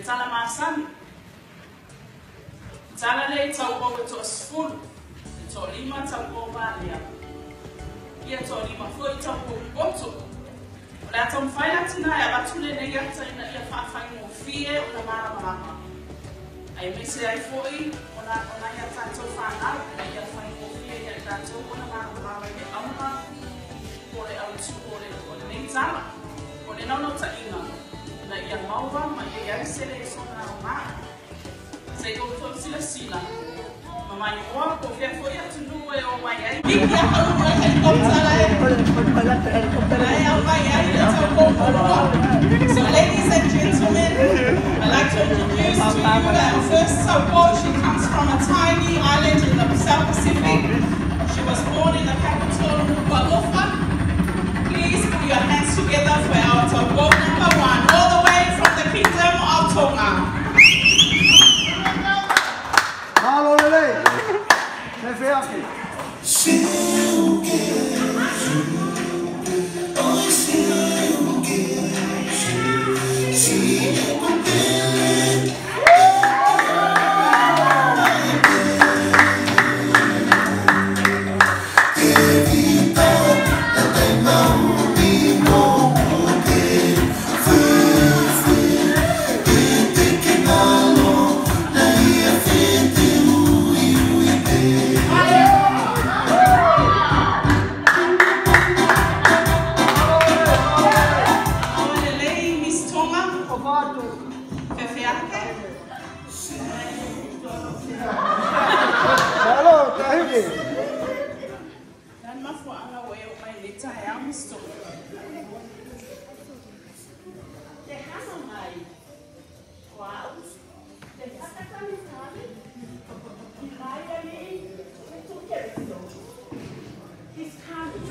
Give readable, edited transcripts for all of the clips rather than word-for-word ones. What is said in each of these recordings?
Tala Masan. Tala le tau o to sful. To lima tau o valia. Ia to lima foi tau o boto. La tom faia tina ya batule ne ya tina ia fa fa mo fie o na mara. Ai me se ai foi ona ia tanto fa na ia fa mo fie ia tanto o na mara ia ama. Ore au tu ore ne tala. Ore no ta inga. Na ia maua ma ia sele sona ma sei o to sila mama ni wa ko fe foi atu no e o mai ai ni ia ha no helicopter ai vai ai so ladies and gentlemen, I'd like to introduce to you our first support. She comes from a tiny island in the South Pacific. She was born in the capital Nuku'alofa. Please put your hands together for our support number 1, all the way from the Kingdom of Tonga. Hello, Lily.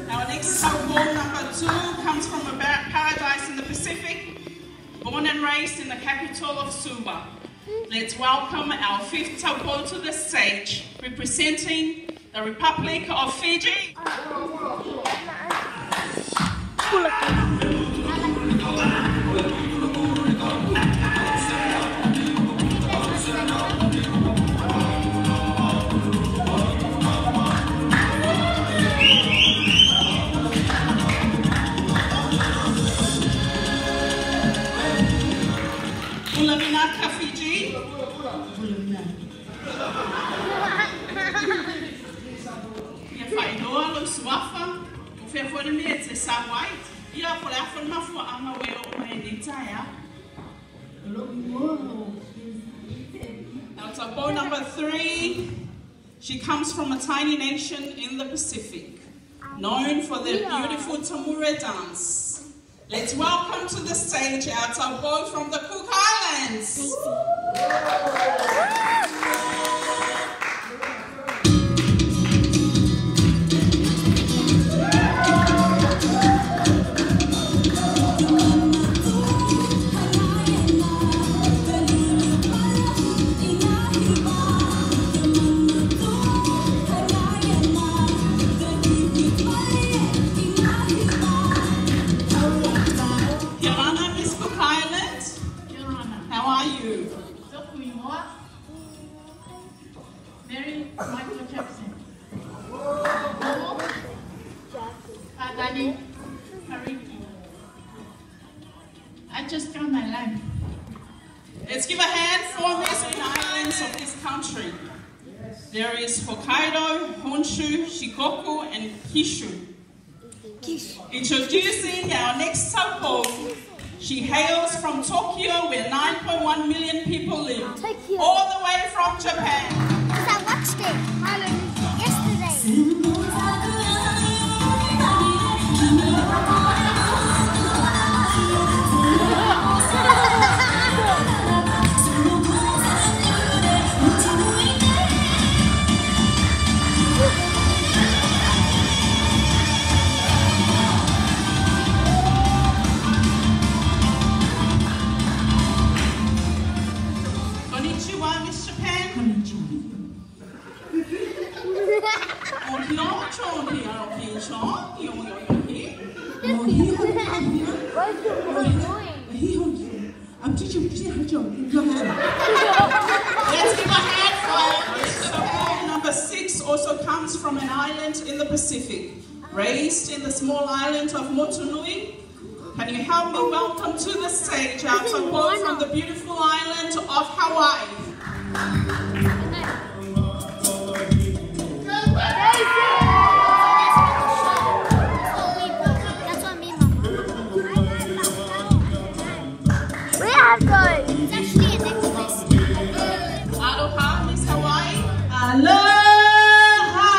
Our next support number 2 comes from a paradise in the Pacific, born and raised in the capital of Suva. Let's welcome our 5th support to the stage, representing the Republic of Fiji. Ulaminaka Fiji. Ia whailoa lo suafa, o whea whore me e te sawai. Ia whore a whore mafu a ama weo o mai ni taia. Now support number 3. She comes from a tiny nation in the Pacific, known for their beautiful Tamura dance. Let's welcome to the stage our support from the Cook Islands. Michael Jackson. I just found my life. Let's give a hand for these islands of this country. There is Hokkaido, Honshu, Shikoku, and Kishu. Introducing our next support. She hails from Tokyo, where 9.1 million people live, all the way from Japan. Because I watched it yesterday. Konnichiwa, Miss Japan. Konnichiwa. Let's give a hand for number 6, also comes from an island in the Pacific. Raised in the small island of Motunui. Can you help me welcome to the stage our support from the beautiful island of Hawaii? Aloha, Miss Hawaii. Aloha!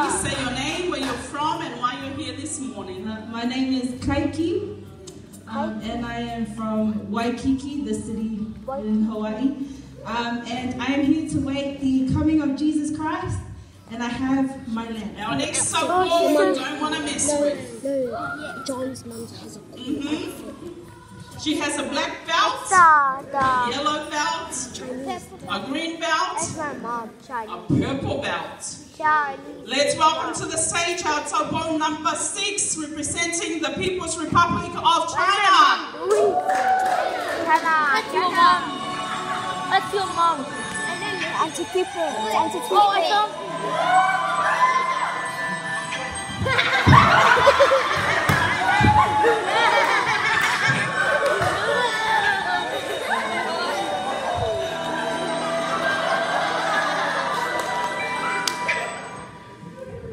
Please say your name, where you're from, and why you're here this morning. My name is Kaiki, and I am from Waikiki, the city in Hawaii. And I am here to wait the coming of Jesus Christ, and I have my lamb. Our next support we don't want to mess with. John's mum has a She has a black belt, yellow belt, a green belt, That's my mom, a Charlie. purple belt. Charlie. Let's welcome to the stage our Taupo number 6, representing the People's Republic of China. That's your mom. That's your mom. Anti-people. Anti-people. Oh, I don't.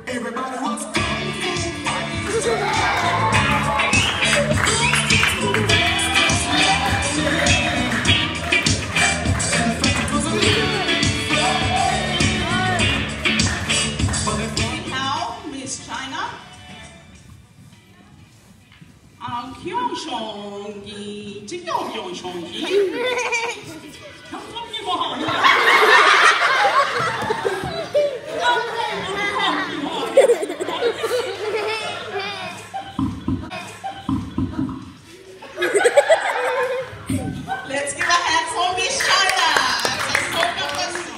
Everybody wants How, Miss China? Let's give a hand for Miss China.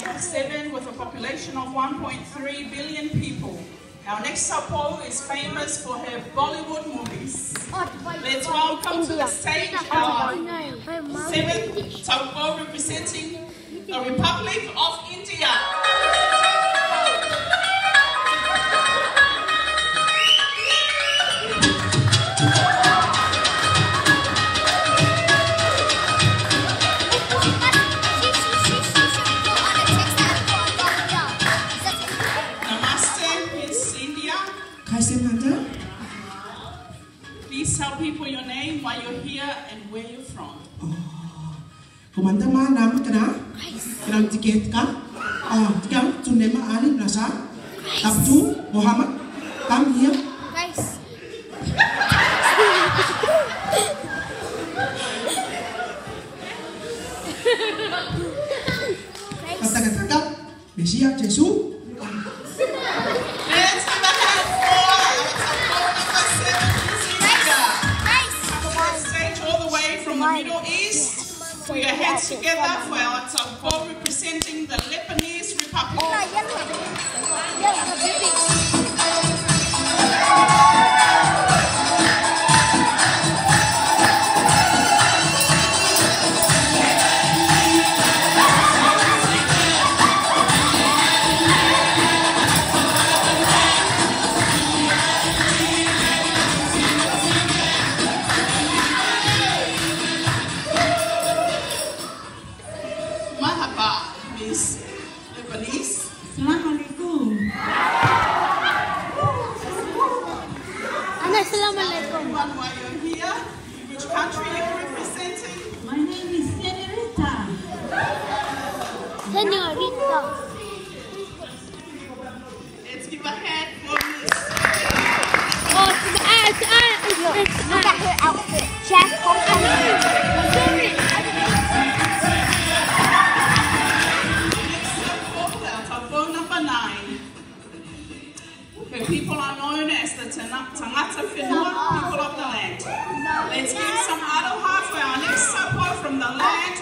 Number 7 with a population of 1.3 billion people. Our next support is famous for her Bollywood movies. Let's welcome to the stage our 7th support representing the Republic of India. Please tell people your name, why you're here, and where you're from. Komanda ma nama kana kenam tiket ka tikam tunema ali nasa Abdul Muhammad come here Guys. kata-kata Mesia Jesus. Let's give a hand for our support stage all the way from the Middle East. Put your hands together for our support representing the Lebanese Republic. Mahaba, Miss Lebanese. Assalamualaikum. Assalamualaikum. Everyone, while you're here, which country you're representing? My name is Senorita. Senorita. Let's give a hand for Miss. Oh, look at her outfit. Jack Support number 9. Her people are known as the Tangata Whenua, people of the land. Let's give some aloha for our next support from the land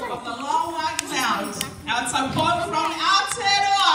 of the long white cloud. Our support from Aotearoa.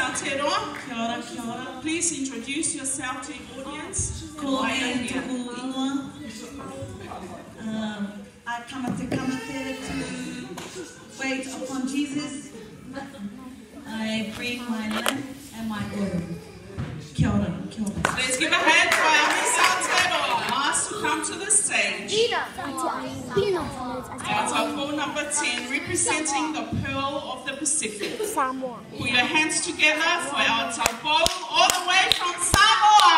Aotearoa. Kia ora, kia ora. Please introduce yourself to the audience. Ko ai tuku ingoa. I kamate to wait upon Jesus. I bring my lamp and my oil. Kia ora, kia ora. Let's give a hand for our Miss Aotearoa. Ask to come to the stage. Aotearoa number 10, representing the Pearl of the Pacific. Samoa. Put your hands together for Aotearoa all the way from Samoa.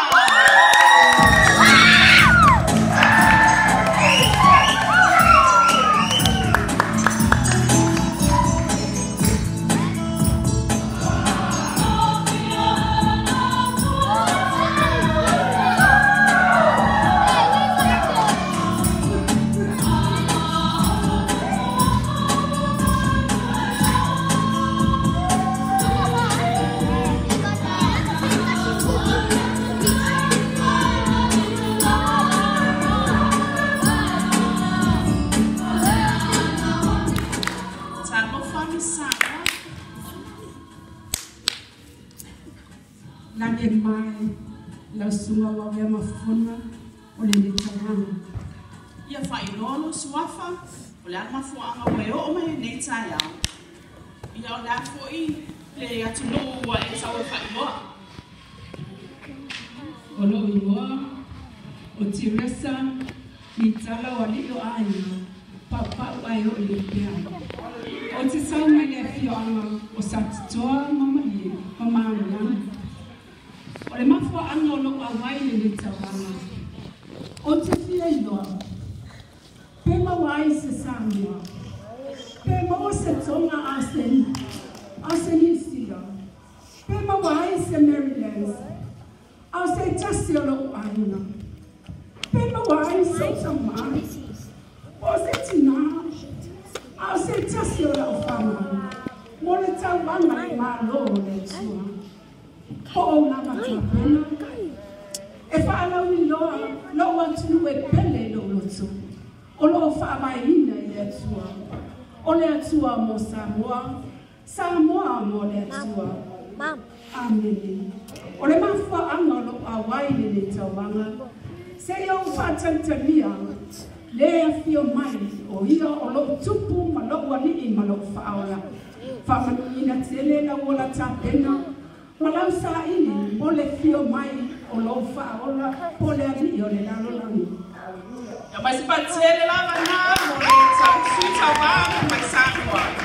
Lagi mai la sua wa ya mafuna o le tawanga. Ia whai nono suafa, o le ama fuanga wai o mai nei tai au. Ia o le afoi, le atu no wa e tau e whai noa. O lo iwa o tiresa ni tala wa li o aina papa wa o le pia. O te sau mai le fio anga o satitoa mama i mama anga. O le mafua anga o lo awai le tawanga. O te fia iloa. Pema wai se Samoa. Pema o se tonga aseni sila. Pema wai se Maryland. Au se tasi o lo aina. Pema wai se tamai. O se tina. Au se tasi o lo fama. Mo le tawanga le malo le tua. Ho o nanga tapena. E whaalau I loa, loa tunu e pele lo lotu. O lo whaamaina I le atua. O le atua mo Samoa. Samoa mo le atua. Amen. O le mafua anga lo awai le tawanga. Se iau whatantamia. Le fio mai o ia o lo tupu ma lo wani I ma lo whaola. Whamanu tele na wola tapena. Walau sa ini, ole fio mai o lo whaola, ole ani o le lalolani. Ia mai se patele lava nā, mo le tau sui tau wā, mai Samoa.